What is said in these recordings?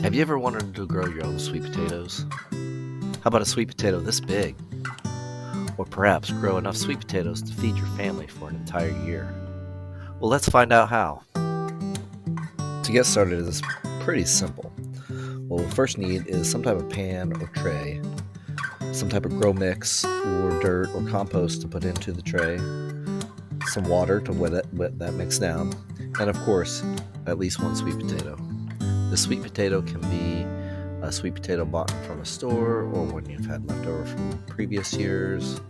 Have you ever wanted to grow your own sweet potatoes? How about a sweet potato this big? Or perhaps grow enough sweet potatoes to feed your family for an entire year? Well, let's find out how. To get started is pretty simple. What we'll first need is some type of pan or tray, some type of grow mix or dirt or compost to put into the tray, some water to wet that mix down, and of course, at least one sweet potato. The sweet potato can be a sweet potato bought from a store or one you've had left over from previous years.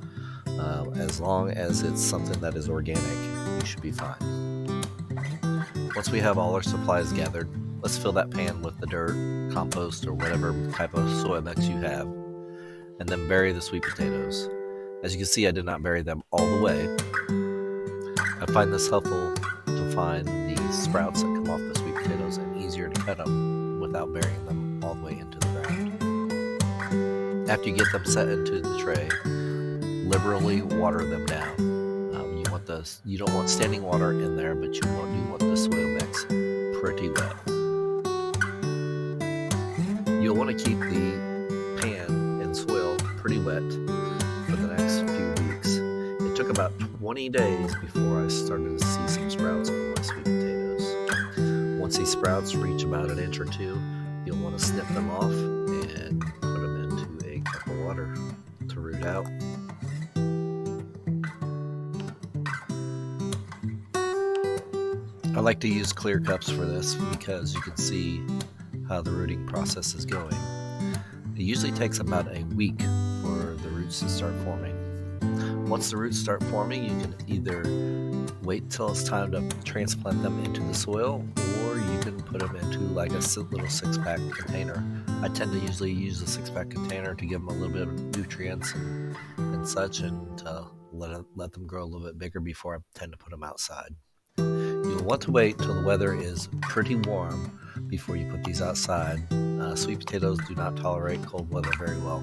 As long as it's something that is organic, you should be fine. Once we have all our supplies gathered, let's fill that pan with the dirt, compost, or whatever type of soil mix you have, and then bury the sweet potatoes. As you can see, I did not bury them all the way. I find this helpful to find the sprouts that come off the sweet potatoes and easier to cut them without burying them all the way into the ground. After you get them set into the tray, liberally water them down. You don't want standing water in there, but you do want the soil mix pretty wet. You'll want to keep the pan and soil pretty wet for the next few weeks. It took about 20 days before I started to see some sprouts on my sweet potatoes. Once these sprouts reach about an inch or two, you'll want to snip them off and put them into a cup of water to root out. I like to use clear cups for this because you can see how the rooting process is going. It usually takes about a week for the roots to start forming. Once the roots start forming, you can either wait till it's time to transplant them into the soil, or you can put them into like a little 6-pack container. I tend to usually use a 6-pack container to give them a little bit of nutrients and such, and to let them grow a little bit bigger before I tend to put them outside. You'll want to wait till the weather is pretty warm before you put these outside. Sweet potatoes do not tolerate cold weather very well.